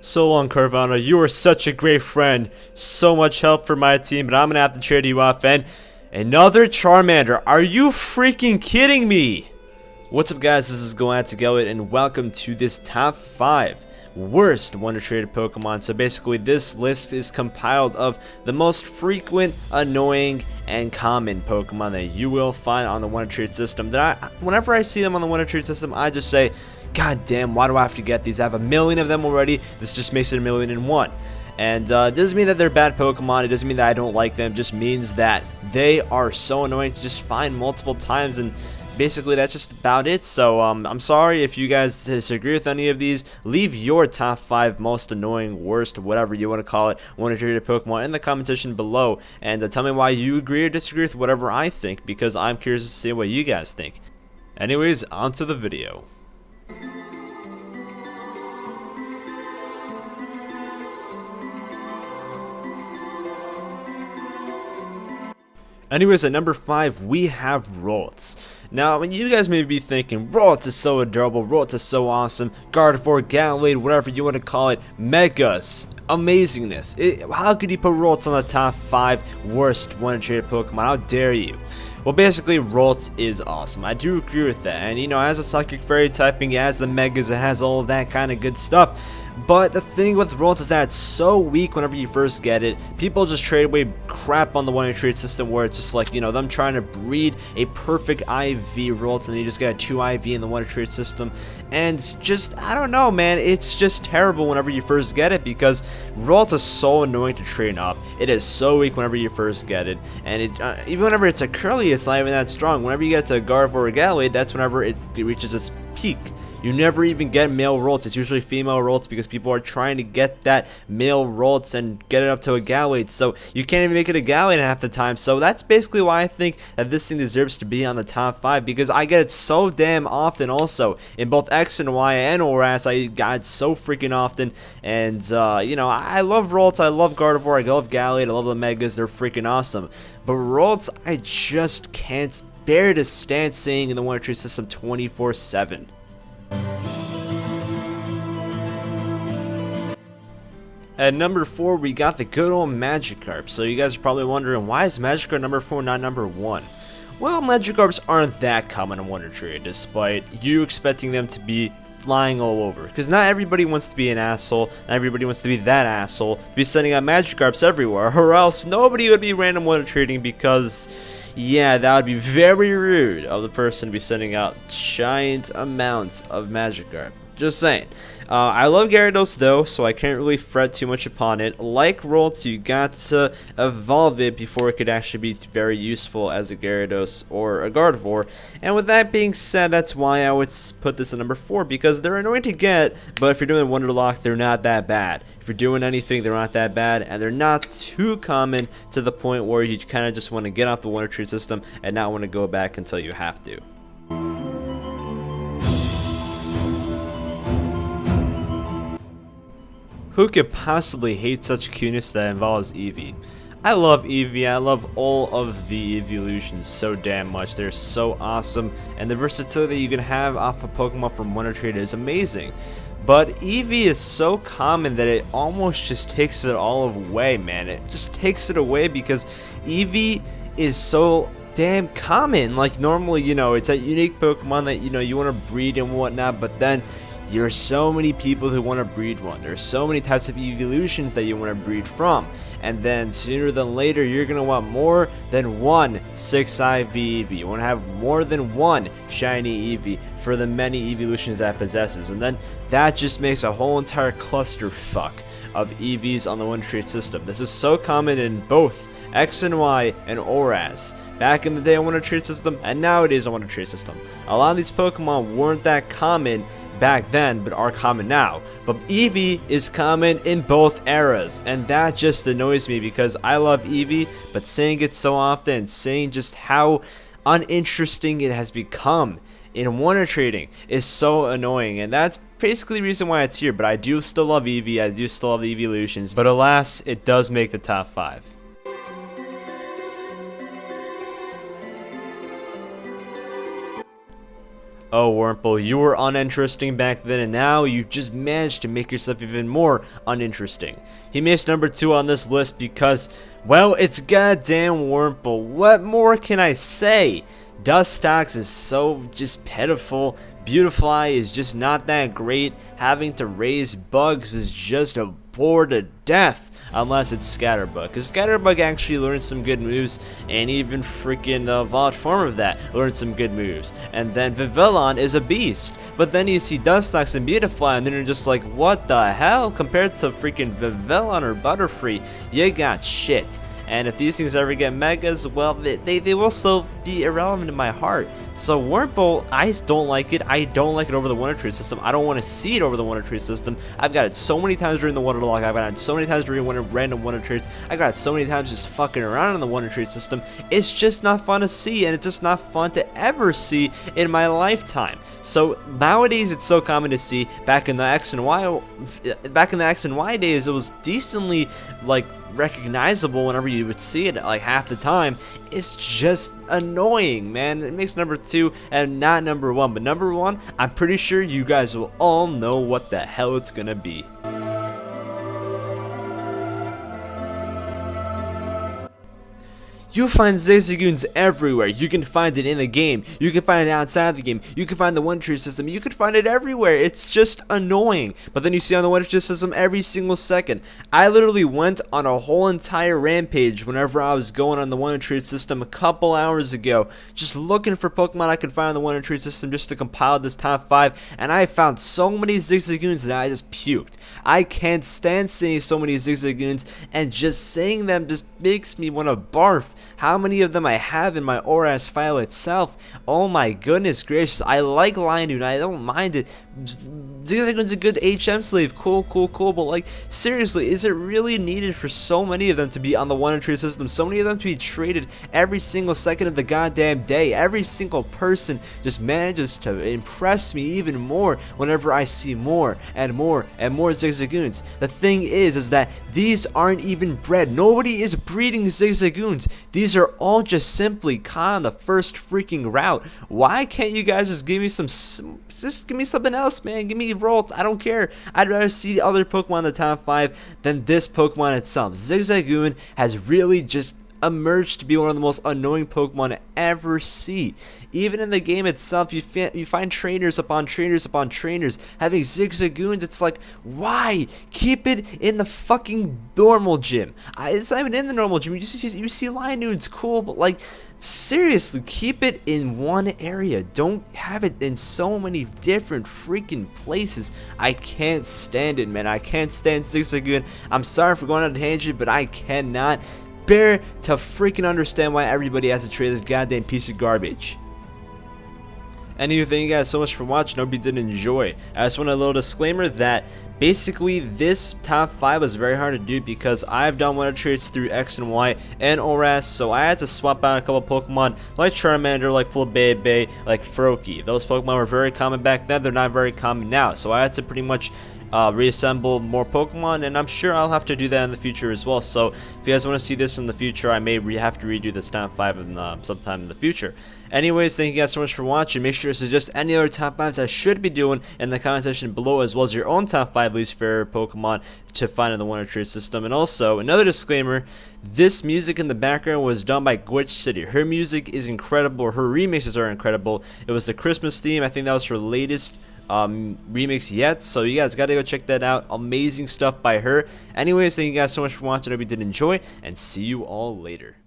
So long, Carvana. You are such a great friend. So much help for my team, but I'm gonna have to trade you off. And another Charmander. Are you freaking kidding me? What's up, guys? This is Going to Go It, and welcome to this top 5 worst Wonder Traded Pokemon. So basically, this list is compiled of the most frequent, annoying, and common Pokemon that you will find on the Wonder Trade system. Whenever I see them on the Wonder Trade system, I just say, God damn, why do I have to get these? I have a million of them already. This just makes it 1,000,001. And it doesn't mean that they're bad Pokemon. It doesn't mean that I don't like them. It just means that they are so annoying to just find multiple times, and basically that's just about it. So I'm sorry if you guys disagree with any of these. Leave your top 5 most annoying, worst, whatever you want to call it, Wonder Traded Pokemon in the comment section below, and tell me why you agree or disagree with whatever I think, because I'm curious to see what you guys think. Anyways, on to the video. Anyways, at number 5, we have RALTS. Now, you guys may be thinking, RALTS is so adorable, RALTS is so awesome, Gardevoir, Gallade, whatever you want to call it, Megas, amazingness. How could you put RALTS on the top 5 worst Wonder Traded Pokemon? How dare you? Well, basically, RALTS is awesome. I do agree with that. And, you know, as a Psychic Fairy typing, it has the Megas, it has all of that kind of good stuff. But the thing with RALTS is that it's so weak whenever you first get it. People just trade away crap on the Wonder Trade system where it's just like, you know, them trying to breed a perfect IV RALTS and they just get a 2 IV in the Wonder Trade system. And just, I don't know, man, it's just terrible whenever you first get it because RALTS is so annoying to train up. It is so weak whenever you first get it. And it, even whenever it's a Curly, it's not even that strong. Whenever you get to Gardevoir or Gallade, that's whenever it reaches its peak. You never even get male RALTS. It's usually female RALTS because people are trying to get that male RALTS and get it up to a Gallade. So you can't even make it a Gallade half the time. So that's basically why I think that this thing deserves to be on the top 5 because I get it so damn often also. In both X and Y and ORAS, I got it so freaking often. And, you know, I love RALTS. I love Gardevoir. I love Gallade. I love the Megas. They're freaking awesome. But RALTS, I just can't bear to stand seeing in the Wonder Trade system 24/7. At number 4, we got the good old Magikarp. So you guys are probably wondering, why is Magikarp number 4, not number 1? Well, Magikarps aren't that common in Wonder Trade, despite you expecting them to be flying all over. Because not everybody wants to be an asshole, not everybody wants to be that asshole, to be sending out Magikarps everywhere, or else nobody would be random Wonder Trading because, yeah, that would be very rude of the person to be sending out giant amounts of Magikarp. Just saying. I love Gyarados though, so I can't really fret too much upon it. Like RALTS, you got to evolve it before it could actually be very useful as a Gyarados or a Gardevoir. And with that being said, that's why I would put this at number 4, because they're annoying to get, but if you're doing Wonderlock, they're not that bad. If you're doing anything, they're not that bad, and they're not too common to the point where you kind of just want to get off the Wonder Trade system and not want to go back until you have to. Who could possibly hate such cuteness that involves EEVEE? I love EEVEE. I love all of the evolutions so damn much. They're so awesome, and the versatility you can have off a Pokemon from Wonder Trade is amazing. But EEVEE is so common that it almost just takes it all away, man. It just takes it away because EEVEE is so damn common. Like normally, you know, it's a unique Pokemon that, you know, you want to breed and whatnot, but then there's so many people who want to breed one. There's so many types of evolutions that you want to breed from. And then sooner than later, you're going to want more than one 6IV EEVEE. You want to have more than one shiny EEVEE for the many evolutions that it possesses. And then that just makes a whole entire clusterfuck of EVs on the Wonder Trade system. This is so common in both X and Y and ORAS. Back in the day on Wonder Trade system, and nowadays on Wonder Trade system. A lot of these Pokemon weren't that common back then, but are common now. But EEVEE is common in both eras, and that just annoys me because I love EEVEE, but saying it so often and saying just how uninteresting it has become in Wonder Trading is so annoying, and that's basically the reason why it's here. But I do still love EEVEE, I do still love the evolutions, but alas, it does make the top 5. Oh, Wurmple, you were uninteresting back then, and now you just managed to make yourself even more uninteresting. He makes number 2 on this list because, well, it's goddamn Wurmple. What more can I say? Dustox is so just pitiful. Beautifly is just not that great. Having to raise bugs is just a bore to death. Unless it's Scatterbug, because Scatterbug actually learns some good moves, and even freaking the evolved form of that learns some good moves. And then Vivillon is a beast, but then you see Dustox and Beautifly, and then you're just like, what the hell? Compared to freaking Vivillon or Butterfree, you got shit. And if these things ever get megas, well, they will still be irrelevant in my heart. So Wurmple, I don't like it. I don't like it over the Wonder Tree system. I don't want to see it over the Wonder Tree system. I've got it so many times during the Wonder Log. I've got it so many times during random Wonder Trees. I got it so many times just fucking around in the Wonder Tree system. It's just not fun to see, and it's just not fun to ever see in my lifetime. So nowadays, it's so common to see. Back in the X and Y days, it was decently like recognizable whenever you would see it like half the time. It's just annoying, man. It makes number 2 and not number 1, but number 1, I'm pretty sure you guys will all know what the hell it's gonna be. You find Zigzagoons everywhere. You can find it in the game. You can find it outside the game. You can find the Wonder Tree system. You can find it everywhere. It's just annoying. But then you see on the Wonder Tree system every single second. I literally went on a whole entire rampage whenever I was going on the Wonder Tree system a couple hours ago, just looking for Pokemon I could find on the Wonder Tree system just to compile this top 5. And I found so many Zigzagoons that I just puked. I can't stand seeing so many Zigzagoons, and just saying them just makes me want to barf. How many of them I have in my ORAS file itself? Oh my goodness gracious, I like Lionune, I don't mind it. Zigzagoon's a good HM slave, cool, but like, seriously, is it really needed for so many of them to be on the Wonder Tree system? So many of them to be traded every single second of the goddamn day. Every single person just manages to impress me even more whenever I see more and more and more Zigzagoons. The thing is that these aren't even bred. Nobody is breeding Zigzagoons. These are all just simply caught on the first freaking route. Why can't you guys just give me just give me something else, man? Give me RALTS. I don't care. I'd rather see other Pokemon in the top 5 than this Pokemon itself. Zigzagoon has really just emerged to be one of the most annoying Pokemon to ever see. Even in the game itself, you find trainers upon trainers upon trainers having Zigzagoons. It's like, why? Keep it in the fucking normal gym. It's not even in the normal gym. You see Lionune's cool, but like, seriously, keep it in one area. Don't have it in so many different freaking places. I can't stand it, man. I can't stand Zigzagoon. I'm sorry for going on a tangent, but I cannot bear to freaking understand why everybody has to trade this goddamn piece of garbage. Anyway, thank you guys so much for watching. Hope you did enjoy. I just want a little disclaimer that basically this top 5 was very hard to do because I've done Wonder Trades through X and Y and ORAS, so I had to swap out a couple Pokemon like Charmander, like Flabébé, like Froakie. Those Pokemon were very common back then. They're not very common now, so I had to pretty much reassemble more Pokemon, and I'm sure I'll have to do that in the future as well. So if you guys want to see this in the future, I may have to redo this top 5 in, sometime in the future. Anyways, thank you guys so much for watching. Make sure to suggest any other top 5s I should be doing in the comment section below, as well as your own top 5 least favorite Pokemon to find in the Wonder Tree system. And also, another disclaimer, this music in the background was done by Glitch City. Her music is incredible. Her remixes are incredible. It was the Christmas theme. I think that was her latest remix yet, so you guys gotta go check that out. Amazing stuff by her. Anyways, thank you guys so much for watching. I hope you did enjoy, and see you all later.